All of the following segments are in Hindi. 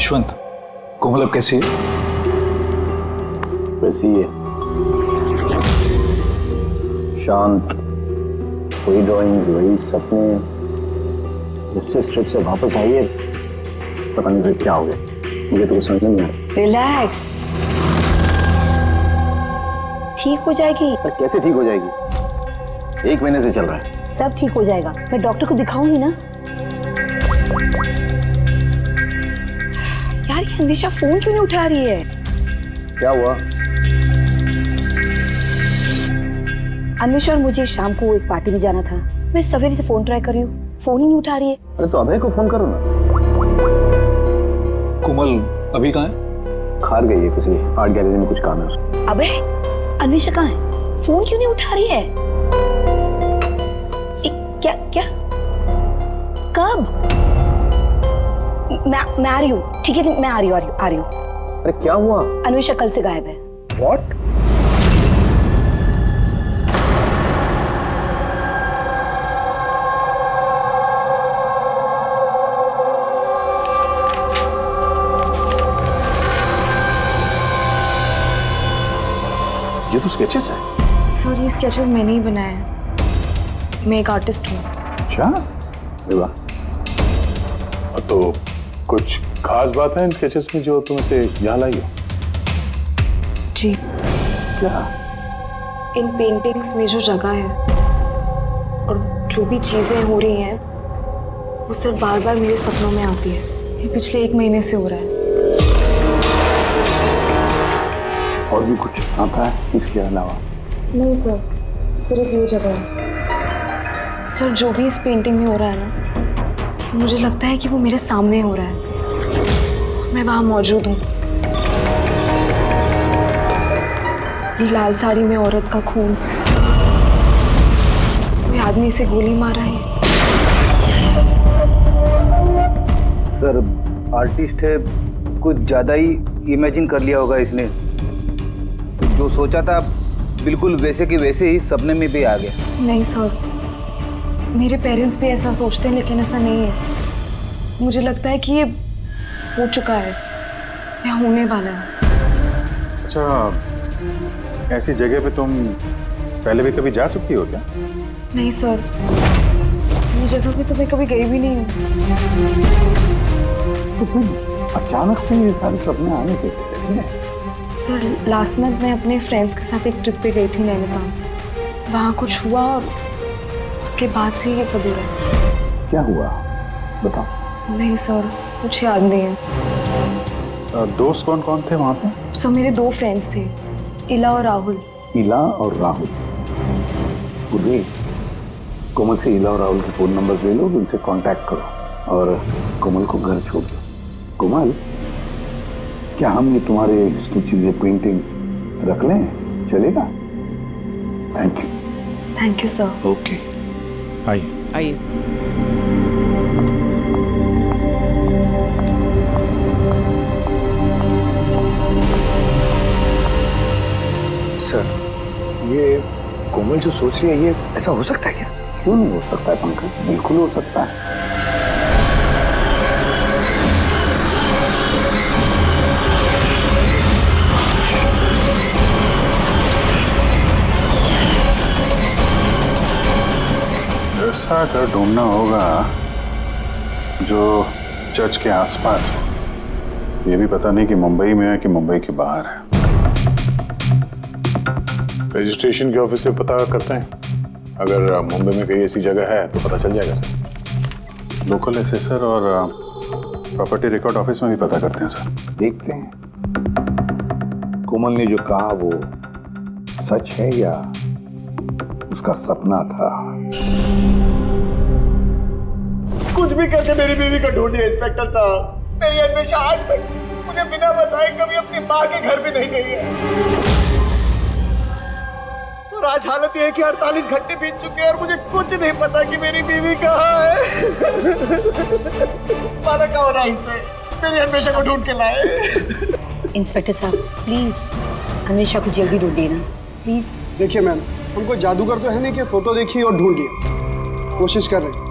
यशवंत, कोमल अब कैसी है? वैसी ही है, शांत, वही ड्राइंग्स, वही सपने। जब से ट्रिप से वापस आई है पता नहीं फिर क्या हो गया, मुझे तो कुछ समझ नहीं आ रहा। रिलैक्स, ठीक हो जाएगी। पर कैसे ठीक हो जाएगी? 1 महीने से चल रहा है। सब ठीक हो जाएगा, मैं डॉक्टर को दिखाऊंगी ना। यार ये हमेशा फोन क्यों नहीं उठा रही है? क्या हुआ? अन्वेषा और मुझे शाम को एक पार्टी में जाना था। मैं सवेरे से फोन ट्राई कर रही हूँ, फोन ही नहीं उठा रही है। अरे तो अभय को फोन करो ना। कोमल अभी कहाँ है? खार गई है, किसी आर्ट गैलरी में कुछ काम है उसको। अबे अन्वेषा कहाँ है? फोन क्यों नहीं उठा रही है? क्या क्या कब? मैं आ रही हूँ, ठीक है मैं आ रही हूँ। अरे क्या हुआ? अन्वेषा कल से गायब है। What? ये तो स्केचेस है। सर ये स्केचेस मैंने ही बनाए हैं, मैं एक आर्टिस्ट हूँ। अच्छा, अरे वाह। तो कुछ खास बात है इन स्केचेस में जो तुम इसे यहाँ लाई हो? जी, क्या? इन पेंटिंग्स में जो जगह है और जो भी चीजें हो रही हैं वो सर बार बार मेरे सपनों में आती है। ये पिछले 1 महीने से हो रहा है। और भी कुछ आता है इसके अलावा? नहीं सर, सिर्फ ये जगह है। सर जो भी इस पेंटिंग में हो रहा है ना, मुझे लगता है कि वो मेरे सामने हो रहा है, मैं वहां मौजूद हूँ। ये लाल साड़ी में औरत का खून, कोई आदमी इसे गोली मार रहा है। सर आर्टिस्ट है, कुछ ज्यादा ही इमेजिन कर लिया होगा इसने। जो सोचा था बिल्कुल वैसे के वैसे ही सपने में भी आ गया। नहीं सर, मेरे पेरेंट्स भी ऐसा सोचते हैं लेकिन ऐसा नहीं है। मुझे लगता है कि ये हो चुका है या होने वाला है। अच्छा, ऐसी जगह पे तुम पहले भी कभी जा चुकी हो क्या? नहीं सर, ये जगह पे तो मैं कभी गई भी नहीं हूँ। तो फिर अचानक से ये सारे सपने आने कैसे लगे? सर लास्ट मंथ मैं अपने फ्रेंड्स के साथ एक ट्रिप पे गई थी नैनीताल। वहाँ कुछ हुआ और उसके बाद से ये सब हो रहा है। क्या हुआ बताओ। नहीं सर, कुछ याद नहीं है। दोस्त कौन कौन थे वहाँ पे? सर मेरे 2 फ्रेंड्स थे, इला और राहुल। इला और राहुल? पूर्वी, कोमल से इला और राहुल के फोन नंबर्स ले लो, उनसे कांटेक्ट करो और कोमल को घर छोड़ दो। कोमल, क्या हम ये तुम्हारे इसकी चीजें, पेंटिंग्स रख लें? चलेगा? Thank you. Thank you sir. Okay, आइए। सर, ये कोमल जो सोच रही है, ये ऐसा हो सकता है क्या? क्यों नहीं हो सकता है पंकज, बिल्कुल हो सकता है। ऐसा घर ढूंढना होगा जो चर्च के आसपास हो। ये भी पता नहीं कि मुंबई में है कि मुंबई के बाहर है। रजिस्ट्रेशन के ऑफिस से पता करते हैं, अगर मुंबई में कहीं ऐसी जगह है तो पता चल जाएगा सर। लोकल एसेसर और प्रॉपर्टी रिकॉर्ड ऑफिस में भी पता करते हैं सर। देखते हैं कोमल ने जो कहा वो सच है या उसका सपना था। कुछ भी करके मेरी बीवी को ढूंढिए इंस्पेक्टर साहब। मेरी अन्वेषा आज तक मुझे बिना बताए कभी अपनी माँ के घर भी नहीं गई है। और आज हालत ये है कि 48 घंटे बीत चुके हैं और मुझे कुछ नहीं पता कि मेरी बीवी कहाँ है। माना का होना इनसे, मेरी अन्वेषा को ढूंढ के लाए। इंस्पेक्टर साहब प्लीज अन्वेषा को जल्दी ढूंढिए ना प्लीज। देखिए मैम, हमको जादूगर तो है नहीं कि फोटो देखिए और ढूंढ लिए, कोशिश कर रहे हैं।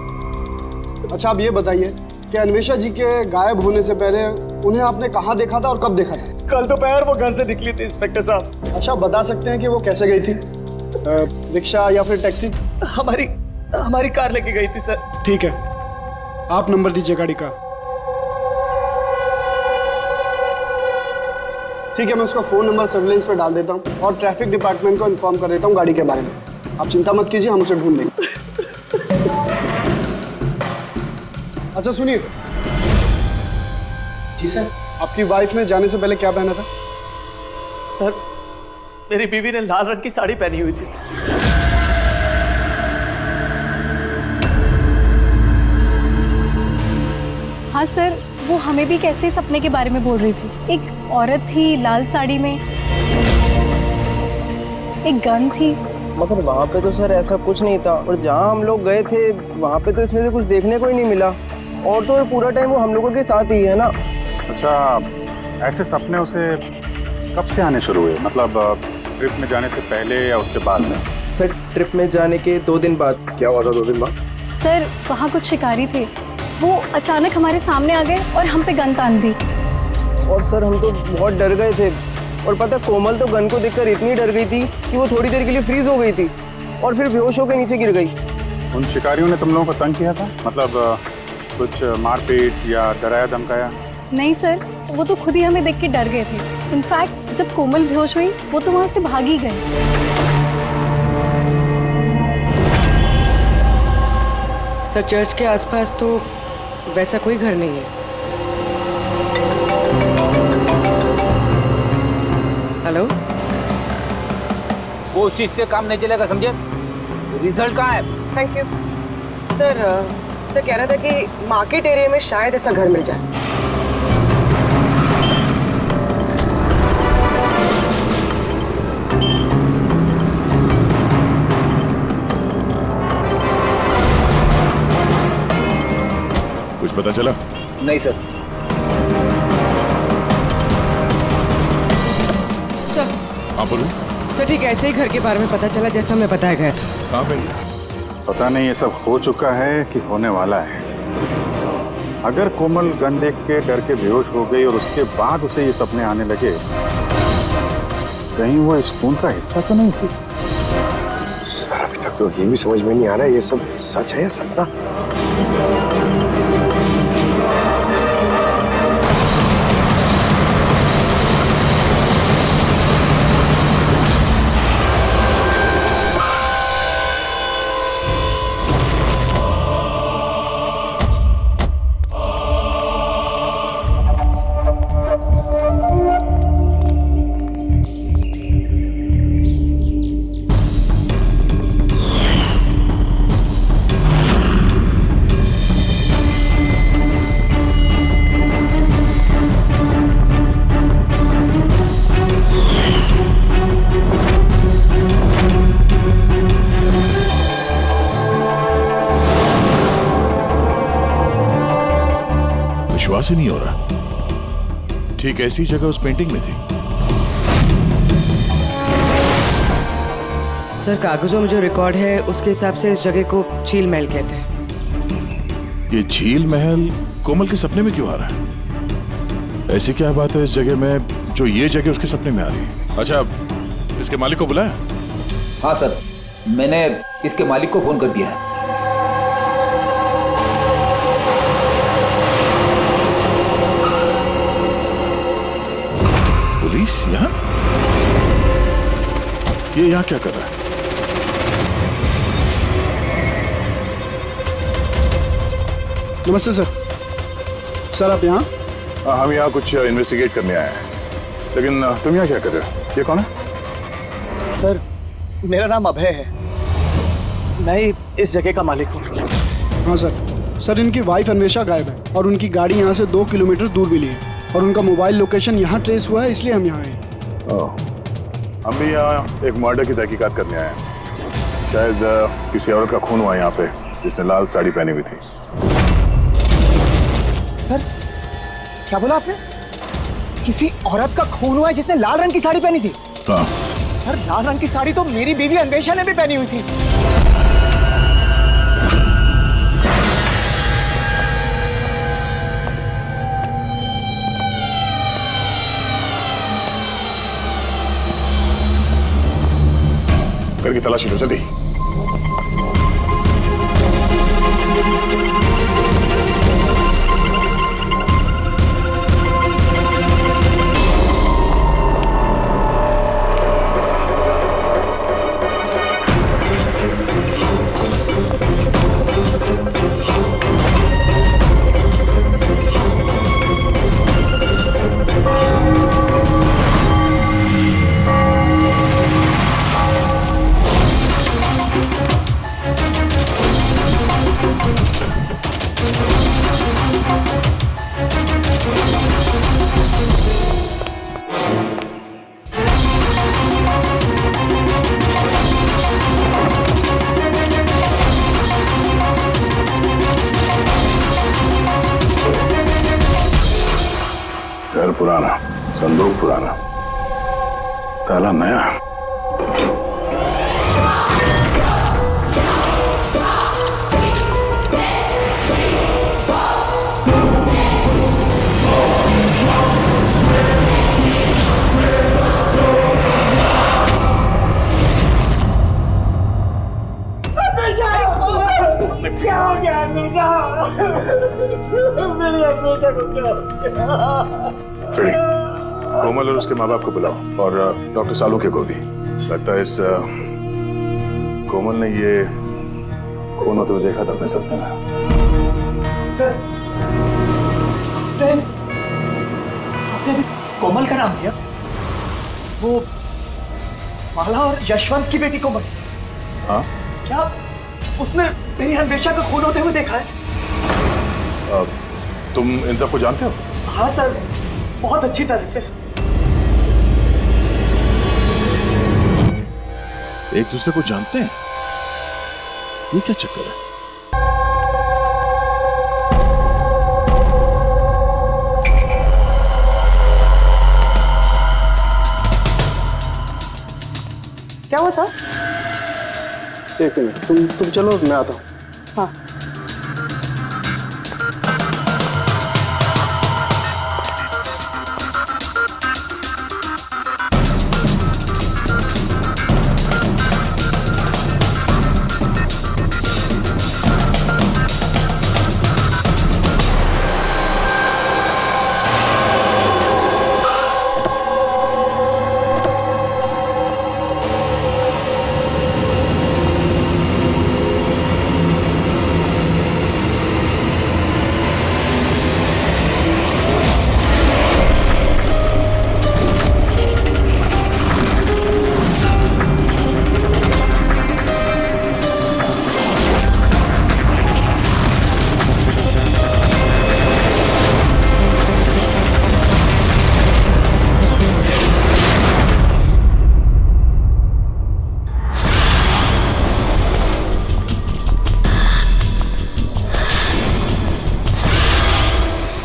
अच्छा आप ये बताइए कि अन्वेषा जी के गायब होने से पहले उन्हें आपने कहाँ देखा था और कब देखा था? कल दोपहर वो घर से निकली थी इंस्पेक्टर साहब। अच्छा, बता सकते हैं कि वो कैसे गई थी? रिक्शा या फिर टैक्सी? हमारी कार लेके गई थी सर। ठीक है, आप नंबर दीजिए गाड़ी का। ठीक है, मैं उसका फ़ोन नंबर सर्विलेंस पे डाल देता हूँ और ट्रैफिक डिपार्टमेंट को इन्फॉर्म कर देता हूँ गाड़ी के बारे में। आप चिंता मत कीजिए, हम उसे ढूंढ लेंगे। अच्छा सुनिए। जी सर। आपकी वाइफ ने जाने से पहले क्या पहना था? सर, मेरी बीवी ने लाल रंग की साड़ी पहनी हुई थी सर। हाँ सर, वो हमें भी कैसे सपने के बारे में बोल रही थी। एक औरत थी लाल साड़ी में, एक गन थी। मगर वहाँ पे तो सर ऐसा कुछ नहीं था, और जहाँ हम लोग गए थे वहाँ पे तो इसमें से कुछ देखने को ही नहीं मिला। और तो पूरा टाइम वो हम लोगों के साथ ही है ना। अच्छा, ऐसे सपने उसे कब से आने शुरू हुए? मतलब ट्रिप में जाने से पहले या उसके बाद में? सर, ट्रिप में जाने के 2 दिन बाद। क्या हुआ था 2 दिन बाद? सर, वहाँ कुछ शिकारी थे, वो अचानक हमारे सामने आ गए और हम पे गन तान दी। और सर हम तो बहुत डर गए थे, और पता कोमल तो गन को देखकर इतनी डर गई थी कि वो थोड़ी देर के लिए फ्रीज हो गई थी और फिर बेहोश होकर नीचे गिर गई। उन शिकारियों ने तुम लोगों को तंग किया था? मतलब कुछ मारपीट या डराया धमकाया? नहीं सर, वो तो खुद ही हमें देख के डर गए थे। इनफैक्ट जब कोमल बेहोश हुई वो तो वहाँ से भाग ही गई। सर, चर्च के आसपास तो वैसा कोई घर नहीं है। हेलो? कोशिश से काम नहीं चलेगा, समझे? रिजल्ट कहाँ है? Thank you sir. सर कह रहा था कि मार्केट एरिया में शायद ऐसा घर मिल जाए। कुछ पता चला? नहीं सर। सर, हाँ बोलो। सर ठीक ऐसे ही घर के बारे में पता चला जैसा मैं बताया गया था। कहाँ पे? पता नहीं ये सब हो चुका है कि होने वाला है। अगर कोमल गन देख के डर के बेहोश हो गई और उसके बाद उसे ये सपने आने लगे, कहीं वो इस खून का हिस्सा तो नहीं थी? सर, अभी तक तो ये भी समझ में नहीं आ रहा है, ये सब सच है या सपना? विश्वास ही नहीं हो रहा। ठीक ऐसी जगह उस पेंटिंग में थी। सर, कागजों में जो रिकॉर्ड है उसके हिसाब से इस जगह को झील महल कहते हैं। ये झील महल कोमल के सपने में क्यों आ रहा है? ऐसी क्या बात है इस जगह में जो ये जगह उसके सपने में आ रही है? अच्छा, इसके मालिक को बुलाया? हाँ सर, मैंने इसके मालिक को फोन कर दिया है। पुलिस यहाँ? ये यहाँ क्या कर रहा है? नमस्ते सर। सर आप यहाँ? हम यहाँ कुछ इन्वेस्टिगेट करने आए हैं, लेकिन तुम यहाँ क्या कर रहे हो? ये कौन है? सर, मेरा नाम अभय है, मैं इस जगह का मालिक हूँ। हाँ सर। सर, इनकी वाइफ अन्वेषा गायब है और उनकी गाड़ी यहाँ से 2 किलोमीटर दूर मिली है और उनका मोबाइल लोकेशन यहाँ ट्रेस हुआ है, इसलिए हम यहाँ आए। हम भी यहाँ एक मर्डर की तहकीकात करने आए हैं। शायद किसी औरत का खून हुआ यहाँ पे जिसने लाल साड़ी पहनी हुई थी। सर, क्या बोला आपने? किसी औरत का खून हुआ है जिसने लाल रंग की साड़ी पहनी थी? हाँ। सर, लाल रंग की साड़ी तो मेरी बीवी अन्वेषा ने भी पहनी हुई थी। घर की तलाशी लो जल्दी। घर पुराना, संदूक पुराना, ताला नया। क्या हो गया अनुजा? मेरी अनुजा को क्या हो गया? फ्रेडी, कोमल और उसके माँ बाप को बुलाओ और डॉक्टर सालुके को भी। लगता है इस कोमल ने ये खून होते हुए देखा था अपने सपने में। सर, आपने कोमल का नाम लिया? वो माला और यशवंत की बेटी कोमल? हाँ? क्या उसने मेरी अन्वेषा का खून होते हुए देखा है? तुम इन सबको जानते हो? हाँ सर, बहुत अच्छी तरह से। एक दूसरे को जानते हैं? ये क्या चक्कर है? क्या हुआ सर? एक मिनट, तुम चलो, मैं आता हूँ। हाँ।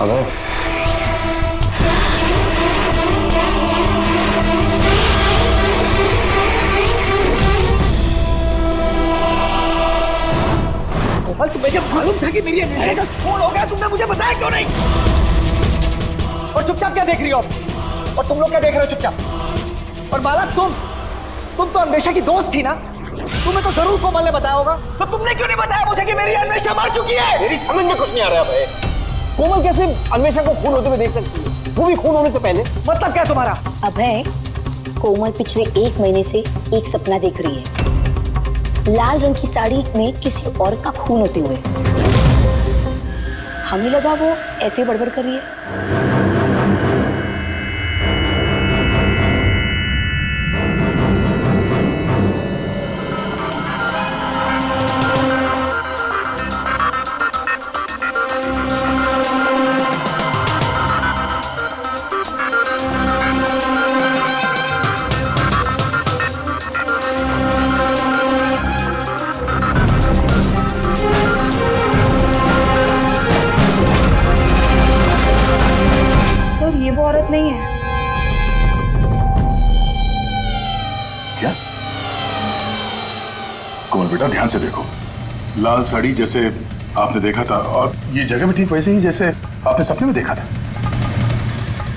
अबे कोमल, तुम्हें जब मालूम था कि मेरी अन्वेषा का खून हो गया, तुमने मुझे बताया क्यों नहीं? और चुपचाप क्या देख रही हो? और तुम लोग क्या देख रहे हो चुपचाप? और माला, तुम तो अन्वेषा की दोस्त थी ना? तुम्हें तो जरूर कोमल ने बताया होगा, तो तुमने क्यों नहीं बताया मुझे कि मेरी अन्वेषा मर चुकी है? मेरी समझ में कुछ नहीं आ रहा है। कोमल कैसे अन्वेषा को खून होते हुए देख सकती है, वो भी खून होने से पहले? मतलब क्या तुम्हारा? अभय, कोमल पिछले 1 महीने से एक सपना देख रही है, लाल रंग की साड़ी में किसी और का खून होते हुए। हमें लगा वो ऐसे बड़बड़ कर रही है। ये वो औरत नहीं है। क्या? कोमल बेटा, ध्यान से देखो। लाल साड़ी जैसे आपने देखा था, और ये जगह भी ठीक वैसे ही जैसे आपने सपने में देखा था।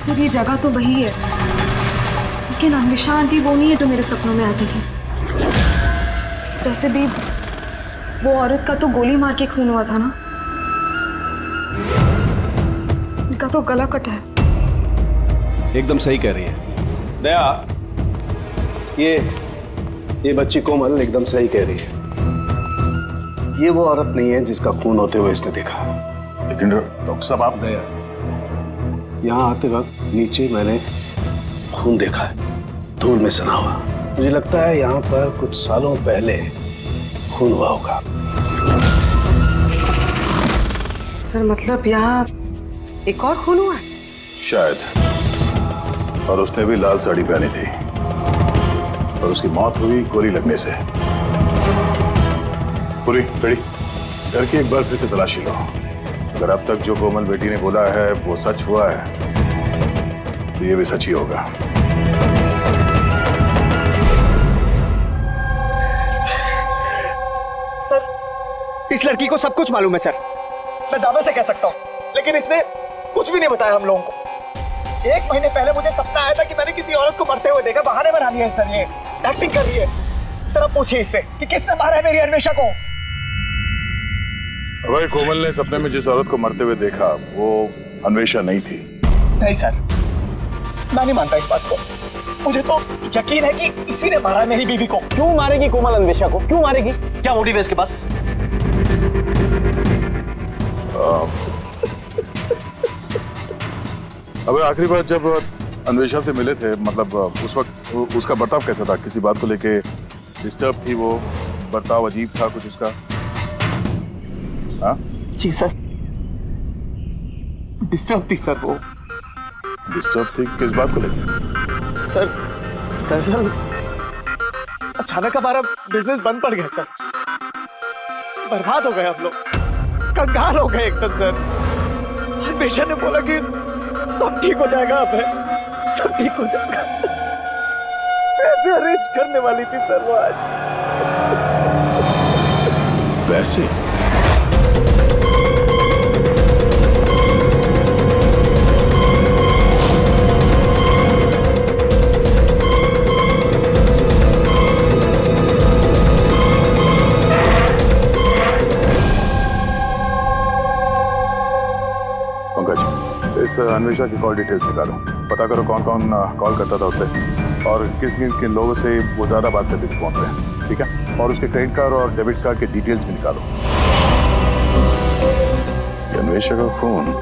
सर, ये जगह तो वही है, लेकिन अन्वेषा आंटी वो नहीं है जो मेरे सपनों में आती थी। वैसे भी वो औरत का तो गोली मार के खून हुआ था ना, इनका तो गला कटा है। एकदम सही कह रही है दया, ये बच्ची कोमल एकदम सही कह रही है। ये वो औरत नहीं है जिसका खून होते हुए इसने देखा। लेकिन डॉक्टर साहब आप दया, यहाँ आते वक्त नीचे मैंने खून देखा है, धूल में सना हुआ। मुझे लगता है यहाँ पर कुछ सालों पहले खून हुआ होगा। सर मतलब यहाँ एक और खून हुआ है? शायद, और उसने भी लाल साड़ी पहनी थी और उसकी मौत हुई गोली लगने से। पूरी रेडी करके एक बार फिर से तलाशी लो। अगर अब तक जो कोमल बेटी ने बोला है वो सच हुआ है तो ये भी सच ही होगा। सर, इस लड़की को सब कुछ मालूम है सर, मैं दावे से कह सकता हूँ, लेकिन इसने कुछ भी नहीं बताया हम लोगों को। 1 महीने पहले मुझे सपना आया था कि मैंने किसी औरत को मरते हुए देखा। बहाने बना दिया है सर, ये एक्टिंग कर रही है। सर अब पूछिए इससे कि किसने मारा है मेरी अन्वेषा को। अगर कोमल ने सपने में जिस औरत को मरते हुए देखा वो अन्वेषा नहीं थी। नहीं सर, मैं नहीं मानता इस बात को। मुझे तो यकीन है कि इसी ने मारा मेरी बीवी को। क्यों मारेगी कोमल अन्वेषा को? क्यों मारेगी? क्या मोटिव है इसके पास? अब आखिरी बार जब अन्वेषा से मिले थे, मतलब उस वक्त उसका बर्ताव कैसा था? किसी बात को लेके डिस्टर्ब थी वो? बर्ताव अजीब था कुछ उसका? हाँ जी सर, डिस्टर्ब थी सर वो। डिस्टर्ब थी किस बात को लेकर? सर दरअसल अचानक हमारा बिजनेस बंद पड़ गया सर, बर्बाद हो गए हम लोग, कंगाल हो गए एकदम सर। अन्वेषा ने बोला कि सब ठीक हो जाएगा, अब है सब ठीक हो जाएगा। पैसे अरेंज करने वाली थी सर वो आज। वैसे इस अन्वेषा की कॉल डिटेल्स निकालो, पता करो कौन कौन कॉल करता था उसे और किस किन लोगों से वो ज्यादा बात करती थी फोन पे, ठीक है? और उसके क्रेडिट कार्ड और डेबिट कार्ड के डिटेल्स भी निकालो। अन्वेषा का खून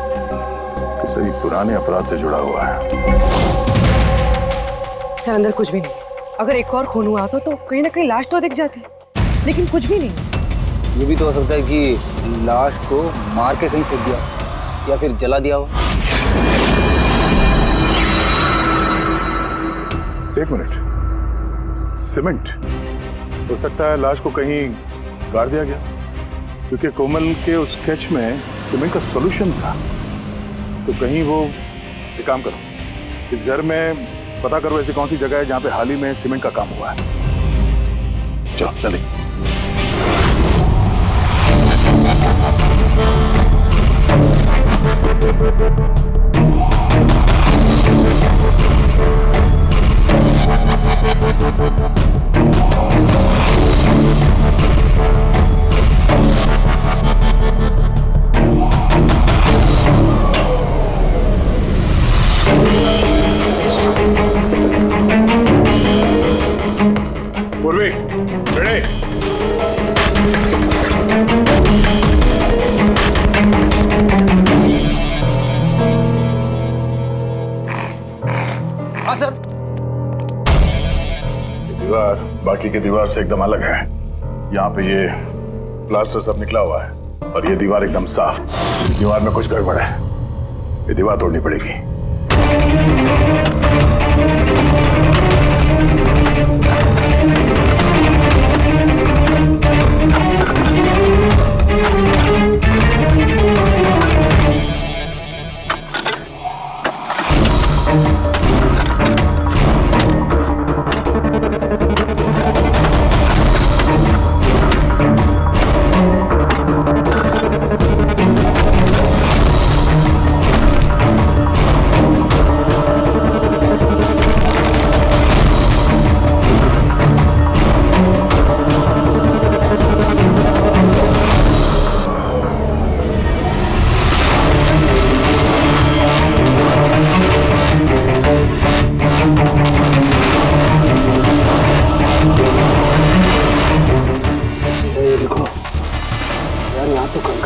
किसी पुराने अपराध से जुड़ा हुआ है। सर अंदर कुछ भी नहीं। अगर एक और खून हुआ तो कहीं ना कहीं लाश तो दिख जाती, लेकिन कुछ भी नहीं। ये भी तो हो सकता है कि लाश को मार के कहीं फेंक दिया या फिर जला दिया हो। एक मिनट, सीमेंट हो सकता है लाश को कहीं गाड़ दिया गया, क्योंकि कोमल के उस स्केच में सीमेंट का सॉल्यूशन था। तो कहीं वो एक काम करो, इस घर में पता करो ऐसी कौन सी जगह है जहां पे हाल ही में सीमेंट का काम हुआ है। चलो चलिए। पूर्वी, रेडी? हाँ सर। दीवार बाकी की दीवार से एकदम अलग है। यहाँ पे ये प्लास्टर सब निकला हुआ है और ये दीवार एकदम साफ। दीवार में कुछ गड़बड़ है, ये दीवार तोड़नी पड़ेगी।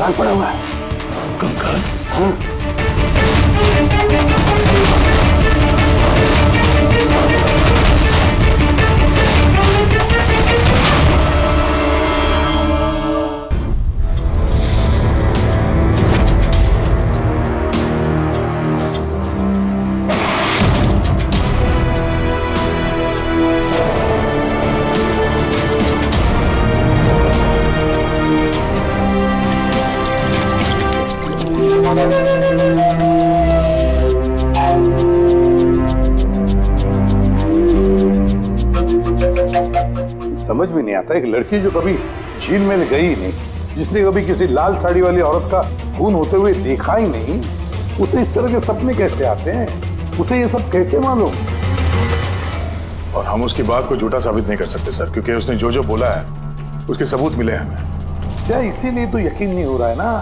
कंकाल पड़ा हुआ है। कंकाल? हाँ। समझ में नहीं आता, एक लड़की जो कभी झील में गई ही नहीं, जिसने कभी किसी लाल साड़ी वाली औरत का खून होते हुए देखा ही नहीं, उसे इस तरह के सपने कैसे आते हैं? उसे ये सब कैसे मालूम? और हम उसकी बात को झूठा साबित नहीं कर सकते सर, क्योंकि उसने जो जो बोला है उसके सबूत मिले हमें। क्या इसीलिए तो यकीन नहीं हो रहा है ना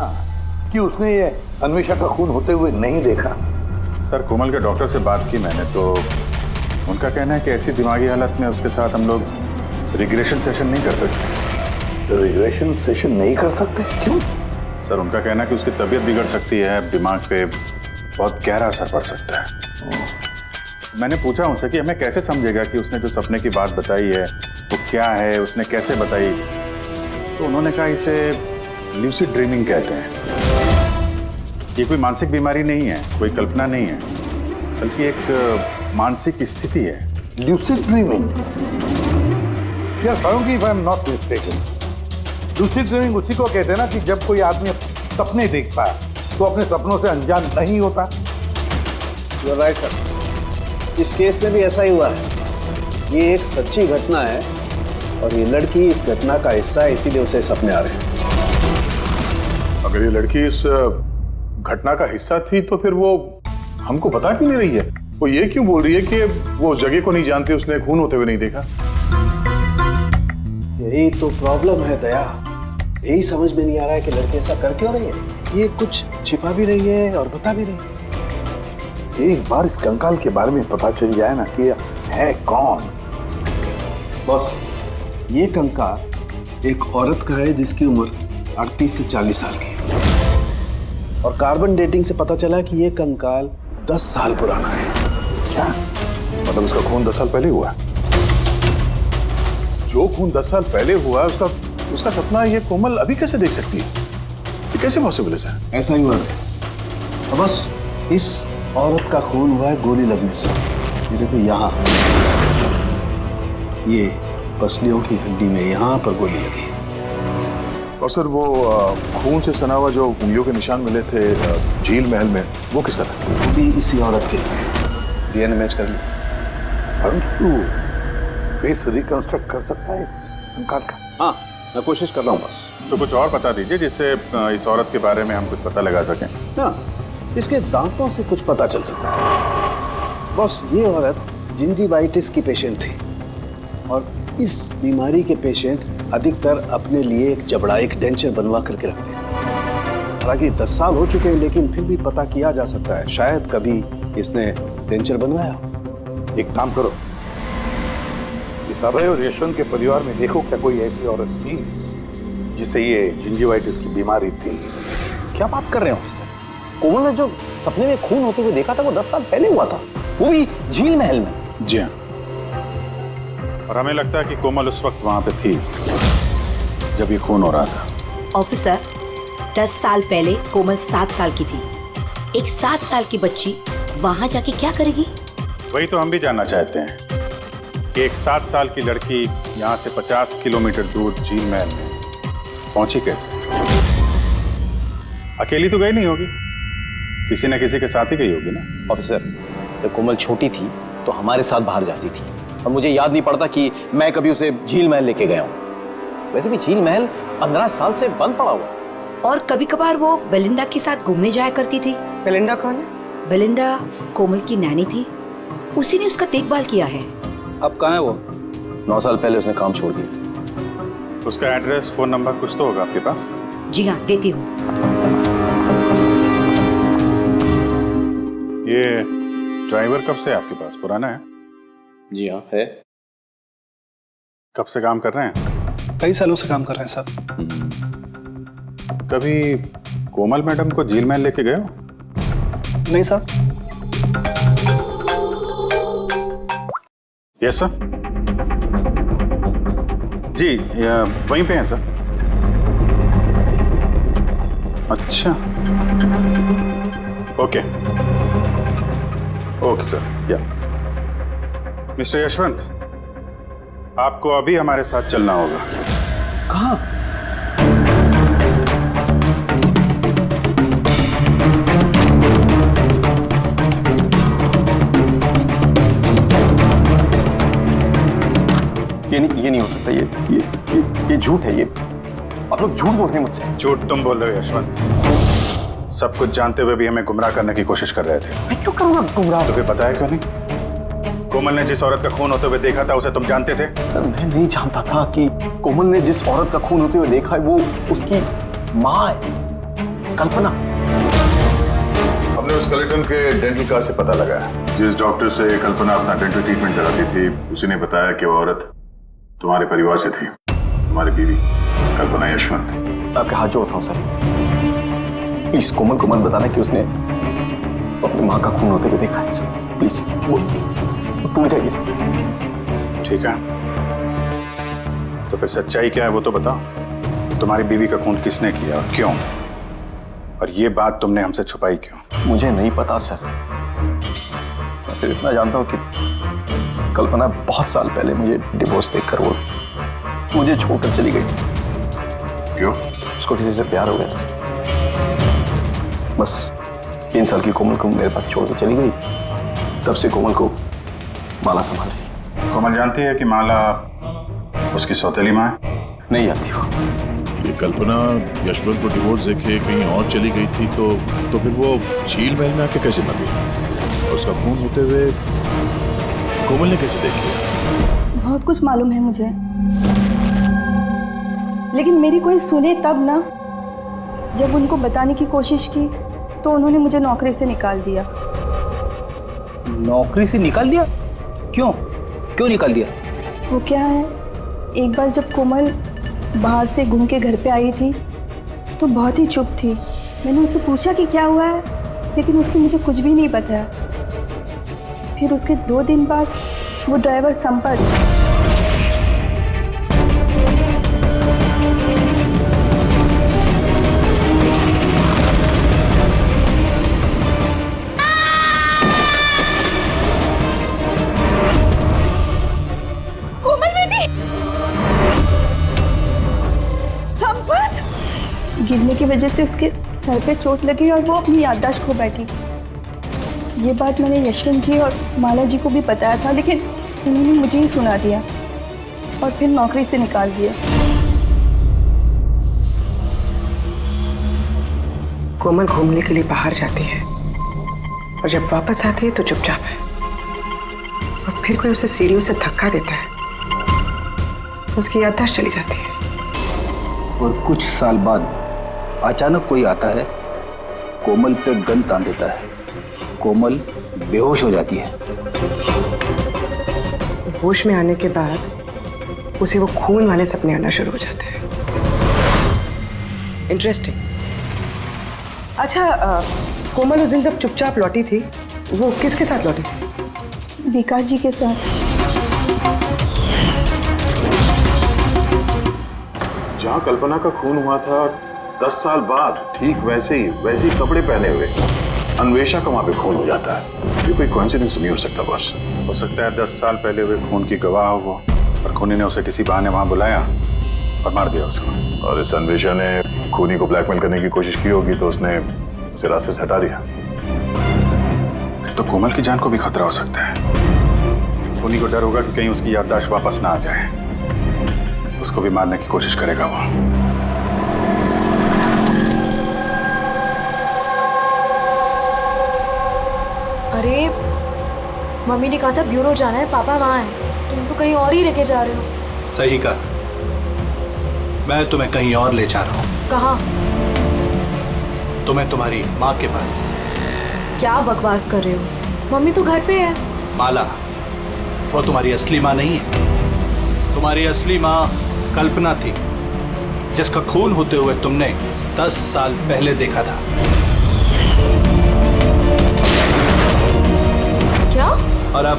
कि उसने ये अन्वेषा का खून होते हुए नहीं देखा? सर कोमल के डॉक्टर से बात की मैंने, तो उनका कहना है कि ऐसी दिमागी हालत में उसके साथ हम लोग रिग्रेशन सेशन नहीं कर सकते। रिग्रेशन सेशन नहीं कर सकते? क्यों? सर उनका कहना है कि उसकी तबीयत बिगड़ सकती है, दिमाग पे बहुत गहरा असर पड़ सकता है। मैंने पूछा उनसे कि हमें कैसे समझेगा कि उसने जो सपने की बात बताई है वो क्या है, उसने कैसे बताई, तो उन्होंने कहा इसे ल्यूसिड ड्रीमिंग कहते हैं। ये कोई मानसिक बीमारी नहीं है, कोई कल्पना नहीं है, बल्कि एक मानसिक स्थिति है। Lucid dreaming? यार Farooqui, if I am not mistaken, lucid dreaming उसी को कहते हैं ना कि जब कोई आदमी सपने देखता है तो अपने सपनों से अनजान नहीं होता। यू आर राइट सर, इस केस में भी ऐसा ही हुआ है। ये एक सच्ची घटना है और ये लड़की इस घटना का हिस्सा है, इसीलिए उसे सपने आ रहे हैं। अगर ये लड़की इस घटना का हिस्सा थी तो फिर वो हमको बता क्यों नहीं रही है? वो ये क्यों बोल रही है कि वो उस जगह को नहीं जानती, उसने खून होते हुए नहीं देखा? यही तो प्रॉब्लम है दया, यही समझ में नहीं आ रहा है कि लड़की ऐसा कर क्यों रही है। ये कुछ छिपा भी रही है और बता भी रही है। एक बार इस कंकाल के बारे में पता चल जाए ना कि है कौन। बॉस, ये कंकाल एक औरत का है जिसकी उम्र 38 से 40 साल की है और कार्बन डेटिंग से पता चला कि ये कंकाल 10 साल पुराना है। क्या मतलब उसका खून 10 साल पहले हुआ है? जो खून 10 साल पहले हुआ है उसका सपना ये कोमल अभी कैसे देख सकती है? ये कैसे पॉसिबल है सर? ऐसा ही हुआ है। तो बस इस औरत का खून हुआ है गोली लगने से। ये देखो यहाँ, ये पसलियों की हड्डी में यहाँ पर गोली लगी। और सर वो खून से सना हुआ जो उंगलियों के निशान मिले थे झील महल में, वो किसका था? भी इसी औरत के। डीएनए मैच कर ली। तू फेस रिकंस्ट्रक्ट कर सकता है इस कंकाल का? हाँ, मैं कोशिश कर रहा हूँ बस। तो कुछ और बता दीजिए जिससे इस औरत के बारे में हम कुछ पता लगा सकें। हाँ, इसके दांतों से कुछ पता चल सकता है। बॉस, ये औरत जिंजीवाइटिस की पेशेंट थी और इस बीमारी के पेशेंट अधिकतर अपने लिए एक जबड़ा, एक डेंचर बनवा करके रखते हैं। हालांकि 10 साल हो चुके हैं लेकिन फिर भी पता किया जा सकता है, शायद कभी इसने डेंचर बनवाया। एक काम करो, इस अभय और यशवंत के परिवार में देखो क्या कोई ऐसी औरत थी जिसे ये जिंजीवाइटिस की बीमारी थी। क्या बात कर रहे हो ऑफिसर? कोमल ने जो सपने में खून होते हुए देखा था वो 10 साल पहले हुआ था, वो भी झील महल में। जी हाँ, और हमें लगता है कि कोमल उस वक्त वहां पे थी जब ये खून हो रहा था। ऑफिसर, 10 साल पहले कोमल 7 साल की थी। एक 7 साल की बच्ची वहां जाके क्या करेगी? वही तो हम भी जानना चाहते हैं कि एक 7 साल की लड़की यहाँ से 50 किलोमीटर दूर झील महल में पहुंची कैसे? अकेली तो गई नहीं होगी, किसी न किसी के साथ ही गई होगी ना। ऑफिसर, जब कोमल छोटी थी तो हमारे साथ बाहर जाती थी और मुझे याद नहीं पड़ता कि मैं कभी उसे झील महल लेके गया हूँ। वैसे भी झील महल 15 साल से बंद पड़ा हुआ है। और कभी कभार वो बेलिंडा के साथ घूमने जाया करती थी। बेलिंडा कौन है? बेलिंडा कोमल की नैनी थी, उसी ने उसका देखभाल किया है। अब कहाँ है वो? 9 साल पहले उसने काम छोड़ दिया। उसका एड्रेस, फोन नंबर कुछ तो होगा आपके पास? जी हाँ, देती हूँ। ये ड्राइवर कब से आपके पास? पुराना है? जी हाँ, है। कब से काम कर रहे हैं? कई सालों से काम कर रहे हैं साहब। कभी कोमल मैडम को झील महल लेके गए हो? नहीं सर। Yes sir. जी वहीं पे हैं सर। अच्छा, ओके ओके सर। या मिस्टर यशवंत, आपको अभी हमारे साथ चलना होगा। कहाँ? ये नहीं हो सकता। ये झूठ है। ये आप लोग झूठ बोल रहे हैं मुझसे। झूठ तुम बोल रहे हो यशवंत। सब कुछ जानते हुए भी हमें गुमराह करने की कोशिश कर रहे थे। मैं क्यों करूंगा गुमराह? तुम्हें पता है क्यों नहीं? कोमल ने जिस औरत का खून होते हुए देखा था उसे तुम जानते थे? सर मैं नहीं जानता था कि कोमल ने जिस औरत का खून होते हुए देखा है वो उसकी माँ है, कल्पना। हमने उस कलेक्टर के डेंटल कार्ड से पता लगाया। जिस डॉक्टर से कल्पना अपना डेंटल ट्रीटमेंट कराती थी उसी ने बताया कि वो औरत तुम्हारे परिवार से थी, तुम्हारी बीवी कल्पना यशवंत। आपके हाथ जोड़ता हूँ सर, प्लीज कोमल को मत बताना कि उसने अपनी माँ का खून होते हुए देखा है सर। प्लीज वो टूट जाएगी सर। ठीक है, तो फिर सच्चाई क्या है वो तो बताओ। तुम्हारी बीवी का खून किसने किया और क्यों? और ये बात तुमने हमसे छुपाई क्यों? मुझे नहीं पता सर। मैं सिर्फ इतना जानता हूँ कि कल्पना बहुत साल पहले मुझे डिवोर्स देकर वो मुझे छोड़कर चली गई। क्यों? उसको किसी से प्यार हो गया था सर। बस 3 साल की कोमल को मेरे पास छोड़ के चली गई। तब से कोमल को माला संभाल रही। कोमल जानती है कि माला उसकी सौतेली माँ है? नहीं जानती हो। ये कल्पना यशवंत को डिवोर्स देके कहीं और चली गई थी तो फिर वो झील महल में आके कैसे मर गई? और उसका खून होते हुए कोमल ने कैसे देख लिया? बहुत कुछ मालूम है मुझे, लेकिन मेरी कोई सुने तब ना। जब उनको बताने की कोशिश की तो उन्होंने मुझे नौकरी से निकाल दिया। नौकरी से निकाल दिया? क्यों निकाल दिया? वो क्या है, एक बार जब कोमल बाहर से घूम के घर पे आई थी तो बहुत ही चुप थी। मैंने उससे पूछा कि क्या हुआ है, लेकिन उसने मुझे कुछ भी नहीं बताया। फिर उसके 2 दिन बाद वो ड्राइवर संपत गिरने की वजह से उसके सर पे चोट लगी और वो अपनी याददाश्त खो बैठी। ये बात मैंने यशवंत जी और माला जी को भी बताया था, लेकिन उन्होंने मुझे ही सुना दिया और फिर नौकरी से निकाल दिया। कोमल घूमने के लिए बाहर जाती है और जब वापस आती है तो चुपचाप है, और फिर कोई उसे सीढ़ियों से धक्का देता है, उसकी याददाश्त चली जाती है। और कुछ साल बाद अचानक कोई आता है, कोमल पे गन तान देता है, कोमल बेहोश हो जाती है। होश में आने के बाद उसे वो खून वाले सपने आना शुरू हो जाते हैं। इंटरेस्टिंग। अच्छा, कोमल उस दिन जब चुपचाप लौटी थी वो किसके साथ लौटी थी? विकास जी के साथ। जहाँ कल्पना का खून हुआ था 10 साल बाद ठीक वैसे ही कपड़े पहने हुए अन्वेषा का वहां पे खून हो जाता है। ये कोई कोइंसिडेंस नहीं हो सकता बॉस। हो सकता है 10 साल पहले हुए खून की गवाह हो वो, और खूनी ने उसे किसी बहाने वहां बुलाया और मार दिया उसको। और इस अन्वेषा ने खूनी को ब्लैकमेल करने की कोशिश की होगी तो उसने उसे रास्ते से हटा दिया। फिर तो कोमल की जान को भी खतरा हो सकता है। खूनी को डर होगा कि कहीं उसकी याददाश्त वापस ना आ जाए, उसको भी मारने की कोशिश करेगा वो। अरे मम्मी ने कहा था ब्यूरो जाना है, पापा वहाँ हैं। तुम तो कहीं और ही लेके जा रहे हो। सही कहा, मैं तुम्हें कहीं और ले जा रहा हूँ। कहाँ? तुम्हें तुम्हारी माँ के पास। क्या बकवास कर रहे हो? मम्मी तो घर पे है। माला, वो तुम्हारी असली माँ नहीं है। तुम्हारी असली माँ कल्पना थी, जिसका खून होते हुए तुमने 10 साल पहले देखा था। क्या? और अब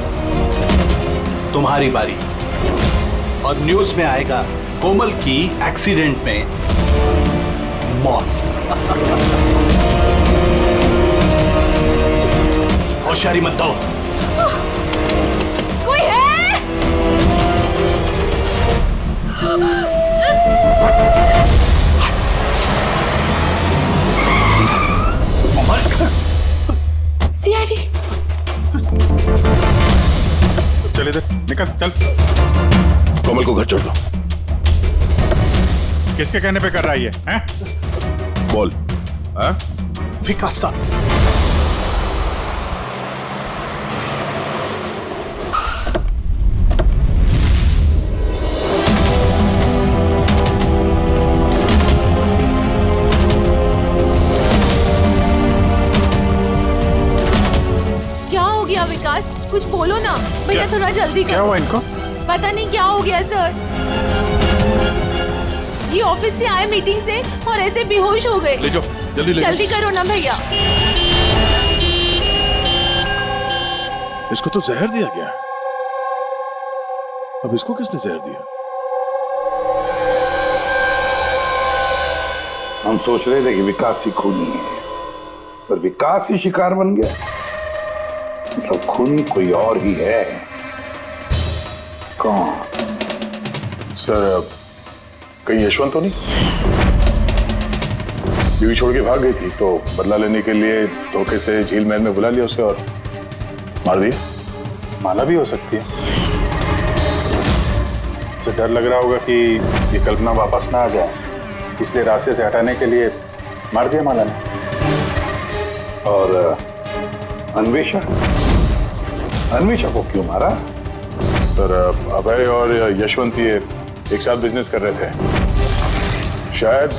तुम्हारी बारी। और न्यूज में आएगा कोमल की एक्सीडेंट में मौत। होशियारी मत दो। कोई है? सीआईडी। चल इधर निकल, चल। कोमल को घर छोड़ दो। किसके कहने पे कर रहा है ये? हैं? बोल। हाँ? विकास साहब। क्या हो गया विकास? कुछ बोलो ना भैया, थोड़ा जल्दी क्या करो। हुआ इनको? पता नहीं क्या हो गया सर। ये ऑफिस से आए मीटिंग से और ऐसे बेहोश हो गए। ले जाओ, जल्दी ले जाओ। जल्दी करो ना भैया। इसको तो जहर दिया गया। अब इसको किसने जहर दिया? हम सोच रहे थे कि विकास ही खूनी है, पर विकास ही शिकार बन गया। मतलब खूनी कोई और ही है। कौन? सर, कहीं यशवंत तो नहीं? बीवी छोड़ के भाग गई थी तो बदला लेने के लिए धोखे से झील महल में बुला लिया उसे और मार दिया। माला भी हो सकती है। उसे डर लग रहा होगा कि ये कल्पना वापस ना आ जाए, इसलिए रास्ते से हटाने के लिए मार दिया माला ने। और अन्वेषा? अन्वेषा को क्यों मारा? सर, अभय और यशवंत ये एक साथ बिजनेस कर रहे थे। शायद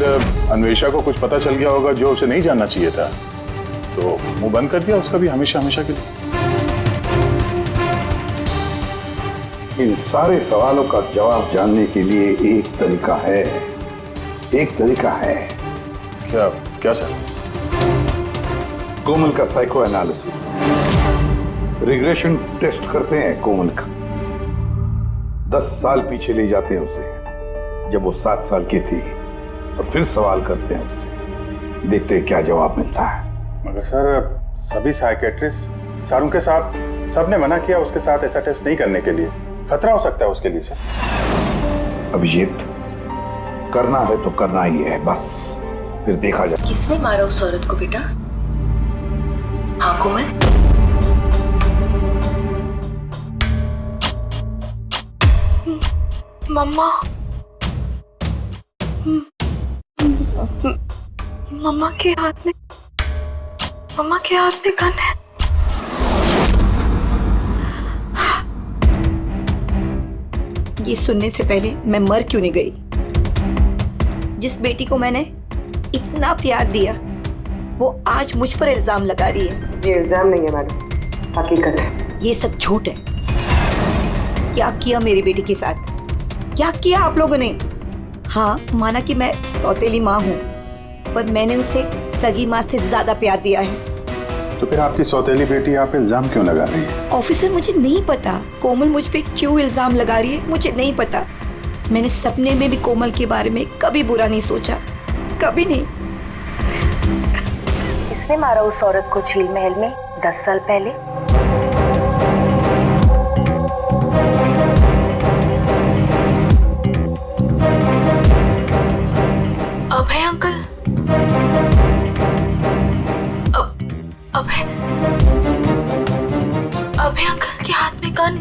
अन्वेषा को कुछ पता चल गया होगा जो उसे नहीं जानना चाहिए था, तो मुंह बंद कर दिया उसका भी हमेशा हमेशा के लिए। इन सारे सवालों का जवाब जानने के लिए एक तरीका है। एक तरीका है। क्या? क्या सर? कोमल का साइको एनालिसिस। रिग्रेशन टेस्ट करते हैं कोमल का। 10 साल पीछे ले जाते हैं उसे, जब वो 7 साल की थी, और फिर सवाल करते हैं उससे। देखते हैं क्या जवाब मिलता है। मगर सर, सभी साइकेट्रिस्ट सर उनके साथ सबने मना किया उसके साथ ऐसा टेस्ट नहीं करने के लिए। खतरा हो सकता है उसके लिए सर। अभिजीत, करना है तो करना ही है, बस फिर देखा जाए। किसने मारा उस औरत को बेटा? हाँ कोमल? मम्मा। मम्मा के हाथ में गन है। ये सुनने से पहले मैं मर क्यों नहीं गई? जिस बेटी को मैंने इतना प्यार दिया, वो आज मुझ पर इल्जाम लगा रही है। ये इल्जाम नहीं है मैडम, हकीकत है। ये सब झूठ है। क्या किया मेरी बेटी के साथ? क्या किया आप लोगों ने? हाँ, माना कि मैं सौतेली माँ हूँ, पर मैंने उसे सगी माँ से ज्यादा प्यार दिया है। तो फिर आपकी सौतेली बेटी आप इल्जाम क्यों लगा रही है? ऑफिसर, मुझे नहीं पता कोमल मुझ पे क्यों इल्जाम लगा रही है। मुझे नहीं पता। मैंने सपने में भी कोमल के बारे में कभी बुरा नहीं सोचा, कभी नहीं। किसने मारा उस औरत को झील महल में 10 साल पहले? अभय अंकल। अभय अंकल के हाथ में गन।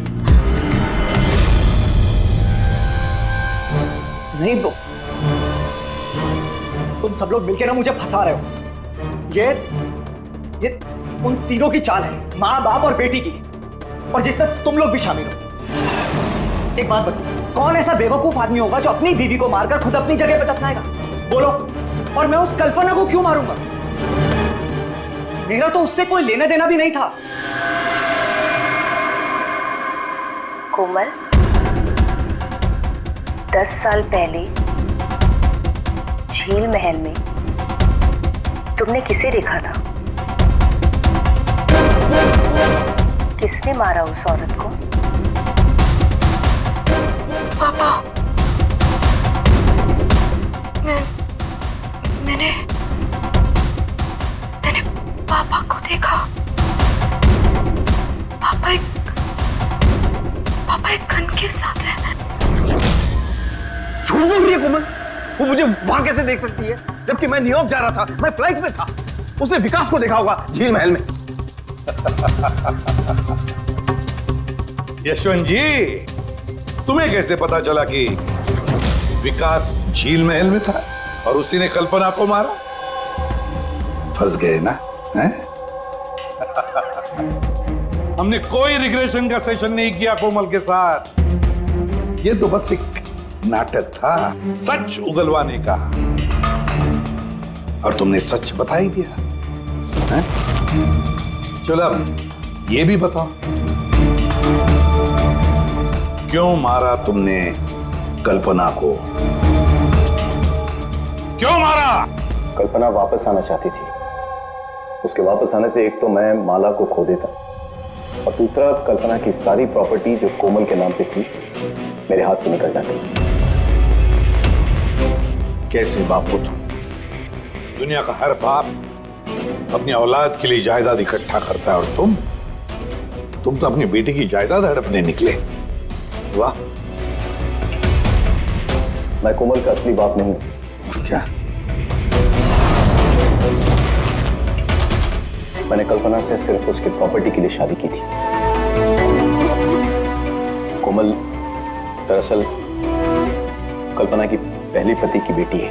नहीं तो तुम सब लोग मिलकर ना मुझे फंसा रहे हो। ये उन तीनों की चाल है, माँ बाप और बेटी की, और जिसमें तुम लोग भी शामिल हो। एक बात बताओ, कौन ऐसा बेवकूफ आदमी होगा जो अपनी बीवी को मारकर खुद अपनी जगह पे दफनाएगा? बोलो। और मैं उस कल्पना को क्यों मारूंगा? मेरा तो उससे कोई लेना देना भी नहीं था। कोमल, 10 साल पहले झील महल में तुमने किसे देखा था? किसने मारा उस औरत को? पापा, मैंने पापा को देखा। पापा एक गन के साथ है। झूठ बोल रही है कोमल। वो मुझे वहां कैसे देख सकती है जबकि मैं न्यूयॉर्क जा रहा था, मैं फ्लाइट में था। उसने विकास को देखा होगा झील महल में। यशवंत जी, तुम्हें कैसे पता चला कि विकास झील महल में था और उसी ने कल्पना को मारा? फंस गए ना? हैं? हमने कोई रिग्रेशन का सेशन नहीं किया कोमल के साथ। ये तो बस एक नाटक था सच उगलवाने का, और तुमने सच बता ही दिया। हैं? चलो अब ये भी बताओ, क्यों मारा तुमने कल्पना को? क्यों मारा? कल्पना वापस आना चाहती थी। उसके वापस आने से एक तो मैं माला को खो देता, और दूसरा कल्पना की सारी प्रॉपर्टी जो कोमल के नाम पे थी मेरे हाथ से निकल जाती। कैसे बाप हो तुम? दुनिया का हर बाप अपनी औलाद के लिए जायदाद इकट्ठा करता है, और तुम तो अपनी बेटी की जायदाद हड़पने निकले। वाह! मैं कोमल का असली बाप नहीं हूं। क्या? मैंने कल्पना से सिर्फ उसकी प्रॉपर्टी के लिए शादी की थी। कोमल दरअसल कल्पना की पहली पति की बेटी है,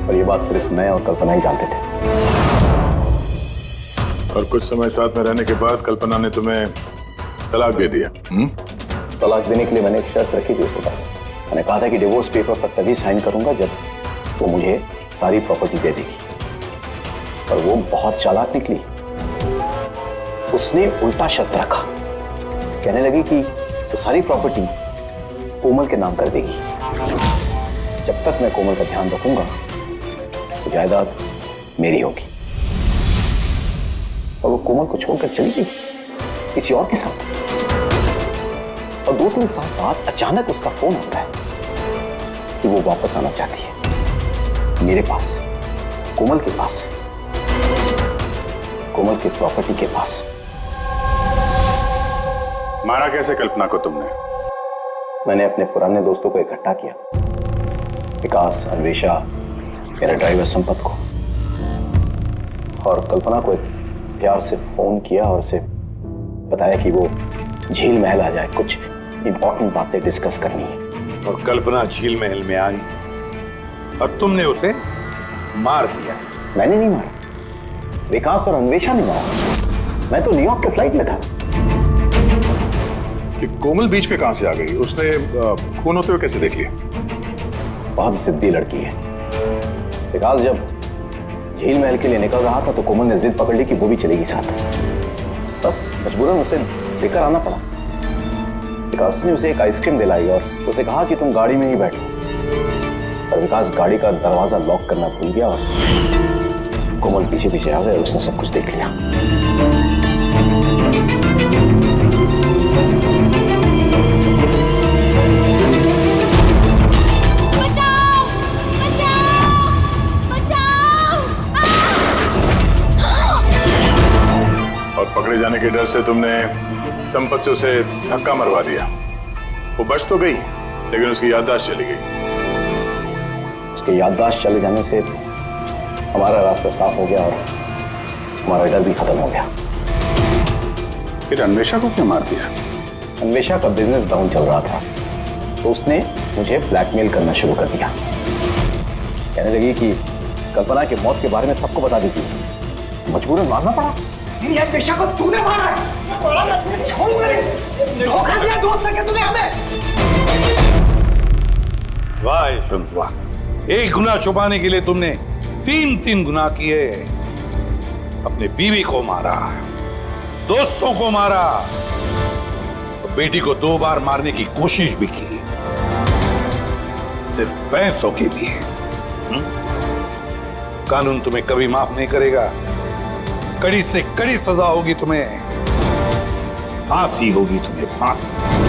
और ये बात सिर्फ मैं और कल्पना ही जानते थे। और कुछ समय साथ में रहने के बाद कल्पना ने तुम्हें तलाक दे दिया? तलाक देने के लिए मैंने एक शर्त रखी थी उसके पास। मैंने कहा था कि डिवोर्स पेपर पर तभी साइन करूंगा जब वो मुझे सारी प्रॉपर्टी दे देगी। और वो बहुत चालाक निकली। उसने उल्टा शर्त रखा, कहने लगी कि तो सारी प्रॉपर्टी कोमल के नाम कर देगी। जब तक मैं कोमल का ध्यान रखूंगा तो जायदाद मेरी होगी। और वो कोमल को छोड़कर चली गई किसी और के साथ। और 2-3 साल बाद अचानक उसका फोन आता है कि वो वापस आना चाहती है मेरे पास, कोमल के पास, कोमल की प्रॉपर्टी के पास। मारा कैसे कल्पना को तुमने? मैंने अपने पुराने दोस्तों को इकट्ठा किया, विकास, अन्वेषा, मेरा ड्राइवर संपत को, और कल्पना को प्यार से फोन किया और उसे बताया कि वो झील महल आ जाए, कुछ इंपॉर्टेंट बातें डिस्कस करनी है। और कल्पना झील महल में आई और तुमने उसे मार दिया? मैंने नहीं मारा, विकास और अन्वेषा ने मारा। मैं तो न्यूयॉर्क के फ्लाइट में था। कि कोमल बीच में कहां से आ गई? उसने खून होते हुए कैसे देख लिया? बहुत जिद्दी लड़की है। विकास जब झील महल के लिए निकल रहा था तो कोमल ने जिद पकड़ ली कि वो भी चलेगी साथ। बस मजबूरन उसे लेकर आना पड़ा। विकास ने उसे एक आइसक्रीम दिलाई और उसे कहा कि तुम गाड़ी में ही बैठो। और विकास गाड़ी का दरवाजा लॉक करना भूल गया और कोमल पीछे पीछे आ गए और उसने सब कुछ देख लिया। और पकड़े जाने के डर से तुमने संपत से उसे धक्का मरवा दिया। वो बच तो गई लेकिन उसकी याददाश्त चली गई। उसकी याददाश्त चले जाने से हमारा रास्ता साफ हो गया और हमारा डर भी खत्म हो गया। फिर अन्वेषा को क्यों मार दिया? अन्वेषा का बिजनेस डाउन चल रहा था तो उसने मुझे ब्लैकमेल करना शुरू कर दिया। कहने लगी कि कल्पना की मौत के बारे में सबको बता देती है। मजबूरन मारना पड़ा। तेरी अन्वेषा को तूने मारा है। छोड़ूंगा नहीं। धोखा दिया दोस्त ने तूने हमें। वाह यशवंत वाह! एक गुनाह छुपाने के लिए तुमने 3 गुनाह किए। अपने बीवी को मारा, दोस्तों को मारा, तो बेटी को 2 बार मारने की कोशिश भी की, सिर्फ पैसों के लिए। कानून तुम्हें कभी माफ नहीं करेगा। कड़ी से कड़ी सजा होगी तुम्हें, फांसी होगी तुम्हें, फांसी।